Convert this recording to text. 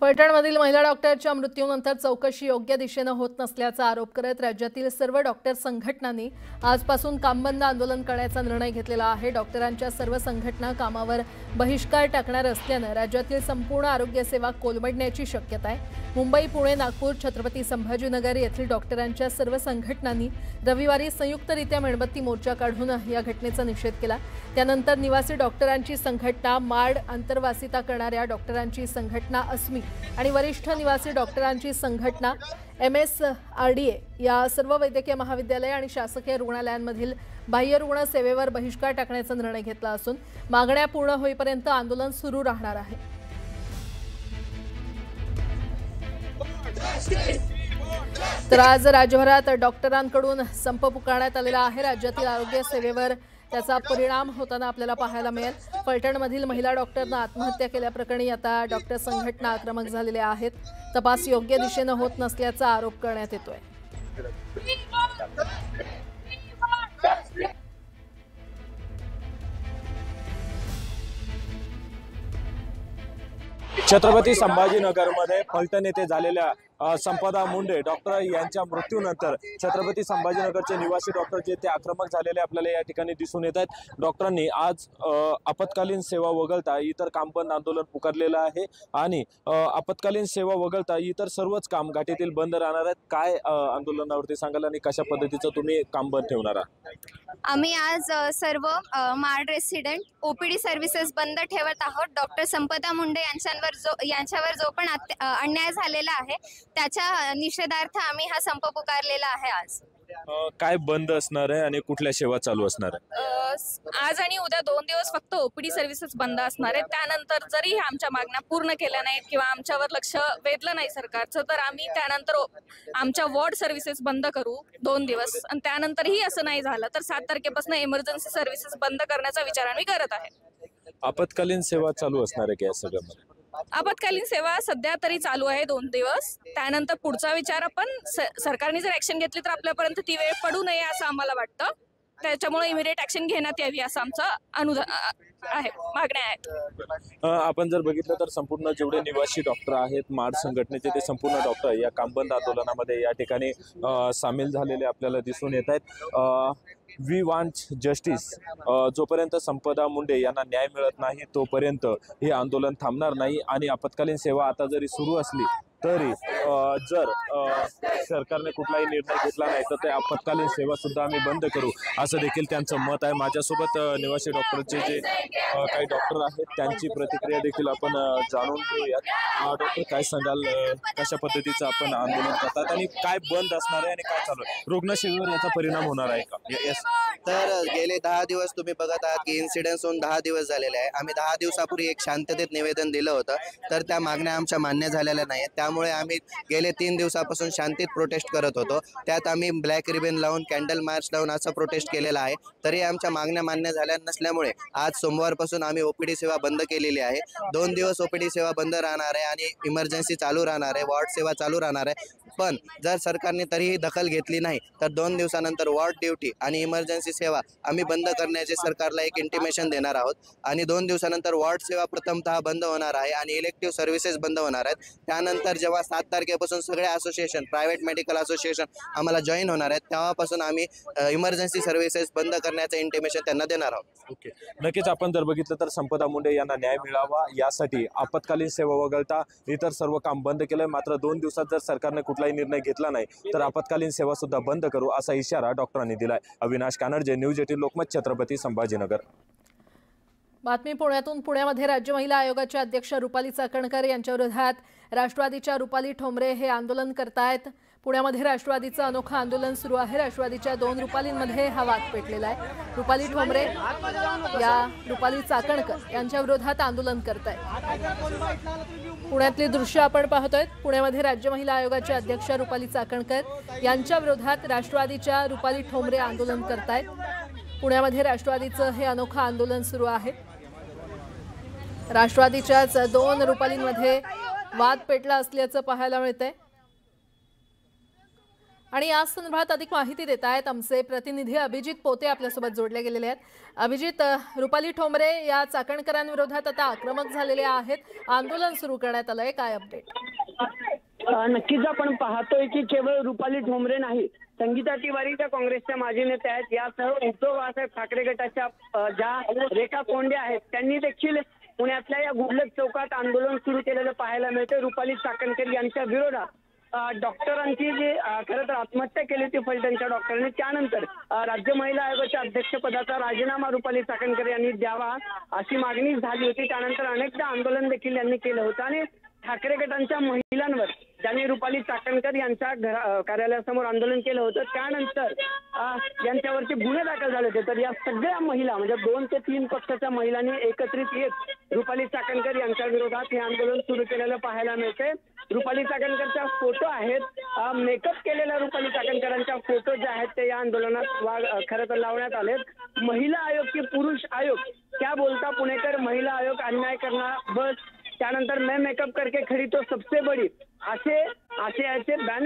फलटणमधील महिला डॉक्टरच्या मृत्यूनंतर चौकशी योग्य दिशेने होत नसल्याचा आरोप करत राज्यातील सर्व डॉक्टर संघटनांनी आजपासून कामबंद आंदोलन करण्याचा निर्णय घेतलेला आहे। डॉक्टरांच्या सर्व संघटना कामावर बहिष्कार टाकणार असल्याने राज्यातील संपूर्ण आरोग्य सेवा कोलमडण्याची शक्यता आहे। मुंबई, पुणे, नागपूर, छत्रपती संभाजीनगर येथील डॉक्टरांच्या सर्व संघटनांनी रविवारी संयुक्तरित्या मेणबत्ती मोर्चा काढून या घटनेचा निषेध केला। त्यानंतर निवासी डॉक्टरांची संघटना, माड अंतर्वासिता करणाऱ्या डॉक्टरांची संघटना अस्मी आणि वरिष्ठ निवासी डॉक्टरांची संघटना MSRDA या सर्व वैद्यकीय महाविद्यालय आणि शासकीय रुग्णालयांमधील बाह्य रुग्ण सेवेवर बहिष्कार टाकण्याचा निर्णय घेतला असून मागण्या पूर्ण होईपर्यंत आंदोलन सुरू राहणार आहे। तर आज राज्यभरात डॉक्टरांकडून संप पुकारण्यात आलेला आहे। राज्यातील आरोग्य सेवेवर त्याचा परिणाम होताना आपल्याला पाहायला मिळेल। फलटणमधील महिला डॉक्टरने आत्महत्या केल्याप्रकरणी आता डॉक्टर संघटना आक्रमक झालेल्या आहेत। तपास योग्य दिशेने होत नसल्याचा आरोप करण्यात येतोय। छत्रपती संभाजीनगरमध्ये फलटण येथे झालेल्या संपदा मुंडे डॉक्टर यांच्या मृत्यूनंतर छत्रपती संभाजीनगरचे निवासी डॉक्टर जे ते आक्रमक झालेले आपल्याला या ठिकाणी दिसून येत आहेत। डॉक्टरांनी आज आपत्कालीन सेवा वगळता इतर कामबंद आंदोलन पुकारलेलं आहे आणि आपत्कालीन सेवा वगळता इतर सर्वच काम घाटीतील बंद राहणार आहेत। काय आंदोलनावरती सांगाल आणि कशा पद्धतीचं तुम्ही काम बंद ठेवणार आहात? आम्ही आज सर्व मार्ड रेसिडेंट OPD सर्व्हिसेस बंद ठेवत आहोत। डॉक्टर संपदा मुंडे यांच्यावर जो पण अन्याय झालेला आहे त्याच्या निषेधार्थ आम्ही हा संप पुकारलेला आहे। आज काय बंद असणार आहे आणि कुठल्या सेवा चालू असणार आहे? आज आणि उद्या 2 दिवस फक्त OPD सर्व्हिसेस बंद असणार आहेत। त्यानंतर जरी आमच्या मागण्या पूर्ण केल्या नाहीत किंवा आमच्यावर लक्ष वेधलं नाही सरकारचं, तर आम्ही त्यानंतर आमच्या वॉर्ड सर्व्हिसेस बंद करू 2 दिवस आणि त्यानंतरही असं नाही झालं तर 7 तारखेपासून इमर्जन्सी सर्व्हिसेस बंद करण्याचा विचार आम्ही करत आहे। आपत्कालीन सेवा चालू असणार आहे का सगळं? आपत्कालीन सेवा सध्या तरी चालू आहे 2 दिवस। त्यानंतर पुढचा विचार आपण सरकारने जर ऍक्शन घेतली तर आपल्यापर्यंत ती वेळ पडू नये असं आम्हाला वाटतं। त्याच्यामुळे इमिडिएट ऍक्शन घेण्यात यावी असं आमचा आहे, मागण्या आहेत। आपण जर बघितलं तर संपूर्ण जेवढे निवासी डॉक्टर आहेत माड संघटनेचे ते संपूर्ण डॉक्टर या कामबंद आंदोलनामध्ये या ठिकाणी सामील झालेले आपल्याला दिसून येत आहेत। वी वांट जस्टिस, जोपर्यंत संपदा मुंडे यांना न्याय मिळत नाही तोपर्यंत हे आंदोलन थांबणार नाही आणि आपत्कालीन सेवा आता जरी सुरू असली तरी जर सरकारने कुठलाही निर्णय घेतला नाही तर ते आपत्कालीन सेवा सुद्धा आम्ही बंद करू असं देखील त्यांचं मत आहे। माझ्यासोबत निवासी डॉक्टरचे जे काही डॉक्टर आहेत त्यांची प्रतिक्रिया देखील आपण जाणून घेऊयात। डॉक्टर, काय सांगाल, कशा पद्धतीचं आपण आंदोलन करतात आणि काय बंद असणार आहे आणि काय चालू आहे? रुग्णसेवेवर याचा परिणाम होणार आहे का? येस, तर गेले 10 दिवस तुम्ही बघत आहात की इन्सिडेंट्स होऊन 10 दिवस झालेले आहे। आम्ही 10 दिवसापूर्वी एक शांततेत निवेदन दिलं होतं, तर त्या मागण्या आमच्या मान्य झालेल्या नाहीत। त्यामुळे आम्ही गेले 3 दिवसापासून शांतीत प्रोटेस्ट करत होतो। त्यात आम्ही ब्लॅक रिबन लावून, कॅन्डल मार्च लावून असं प्रोटेस्ट केलेला आहे। तरी आमच्या मागण्या मान्य झाल्या नसल्यामुळे आज सोमवारपासून आम्ही OPD सेवा बंद केलेली आहे। 2 दिवस OPD सेवा बंद राहणार आहे आणि इमर्जन्सी चालू राहणार आहे, वॉर्ड सेवा चालू राहणार आहे। पण जर सरकारने तरीही दखल घेतली नाही तर 2 दिवसानंतर वॉर्ड ड्युटी आणि इमर्जन्सी सेवा आम्ही बंद करण्याचे सरकारला एक इंटिमेशन देणार आहोत आणि 2 दिवसानंतर वॉर्ड सेवा प्रथमतः बंद होणार आहे आणि इलेक्टिव्ह सर्व्हिसेस बंद होणार आहेत। त्यानंतर जेव्हा 7 तारखेपासून सगळे असोसिएशन, प्रायव्हेट मेडिकल असोसिएशन आम्हाला जॉईन होणार आहेत तेव्हापासून आम्ही इमर्जन्सी सर्व्हिसेस बंद करण्याचं इंटिमेशन त्यांना देणार आहोत। ओके, नक्कीच आपण जर बघितलं तर संपदा मुंडे यांना न्याय मिळावा यासाठी आपत्कालीन सेवा वगळता इतर सर्व काम बंद केलंय। मात्र 2 दिवसात जर सरकारने कुठलाही निर्णय घेतला नाही तर आपत्कालीन सेवा सुद्धा बंद करू असा इशारा डॉक्टरांनी दिलाय। अविनाश कानडजे, न्यूज 18 लोकमत, छत्रपती संभाजीनगर। बातमी पुण्यातून। पुण्यामध्ये राज्य महिला आयोगाच्या अध्यक्ष रुपाली चाकणकर यांच्या विरोधात राष्ट्रवादीच्या रुपाली ठोंबरे हे आंदोलन करतायत। पुण्यामध्ये राष्ट्रवादीचं अनोखं आंदोलन सुरू आहे। राष्ट्रवादीच्या 2 रुपालींमध्ये हा वाद पेटलेला आहे। रुपाली ठोंबरे या रुपाली चाकणकर यांच्या विरोधात आंदोलन करतायत। पुण्यातली दृश्य आपण पाहतोय। पुण्यामध्ये राज्य महिला आयोगाच्या अध्यक्ष रुपाली चाकणकर यांच्या विरोधात राष्ट्रवादीच्या रुपाली ठोंबरे आंदोलन करतायत। पुण्यामध्ये राष्ट्रवादीचं हे अनोखं आंदोलन सुरू आहे। राष्ट्रवादीच्याच 2 रुपालींमध्ये वाद पेटला असल्याचं पाहायला मिळतंय आणि या संदर्भात अधिक माहिती देत आहेत आमचे प्रतिनिधी अभिजित पोते आपल्यासोबत जोडले गेलेले आहेत. अभिजित, रुपाली ठोंबरे या चाकणकरांविरोधात आता आक्रमक झालेले आहेत, आंदोलन सुरू करण्यात आलंय, काय अपडेट? नक्कीच आपण पाहतोय की केवळ रुपाली ठोंबरे नाही, संगीता तिवारी ज्या काँग्रेसच्या माजी नेत्या आहेत, यासह उद्धव बाळासाहेब ठाकरे गटाच्या ज्या रेखा कोंडे आहेत, त्यांनी देखील पुण्यातल्या या गुडलक चौकात आंदोलन सुरू केलेलं पाहायला मिळतं. रुपाली चाकणकर यांच्या विरोधात डॉक्टरांची जी खरं तर आत्महत्या केली होती फलटणच्या डॉक्टरांनी, त्यानंतर राज्य महिला आयोगाच्या अध्यक्षपदाचा राजीनामा रुपाली चाकणकर यांनी द्यावा अशी मागणी झाली होती. त्यानंतर अनेकदा आंदोलन देखील यांनी केलं होतं आणि ठाकरे गटांच्या महिलांवर ज्यांनी रुपाली चाकणकर यांच्या कार्यालयासमोर आंदोलन केलं होतं, त्यानंतर यांच्यावरती गुन्हे दाखल झाले होते. तर या सगळ्या महिला म्हणजे 2 ते 3 पक्षाच्या महिलांनी एकत्रित येत रुपाली चाकणकर यांच्या विरोधात हे आंदोलन सुरू केलेलं पाहायला मिळते. रुपाली चाकणकरच्या फोटो आहेत, मेकअप केलेल्या रुपाली चाकणकरांच्या फोटो जे आहेत ते या आंदोलनात खरं तर लावण्यात आले. महिला आयोग की पुरुष आयोग क्या बोलता पुणेकर, महिला आयोग अन्याय करणार बस, त्यानंतर मैं मेकअप करके खड़ी तो सबसे बड़ी, असे बॅनर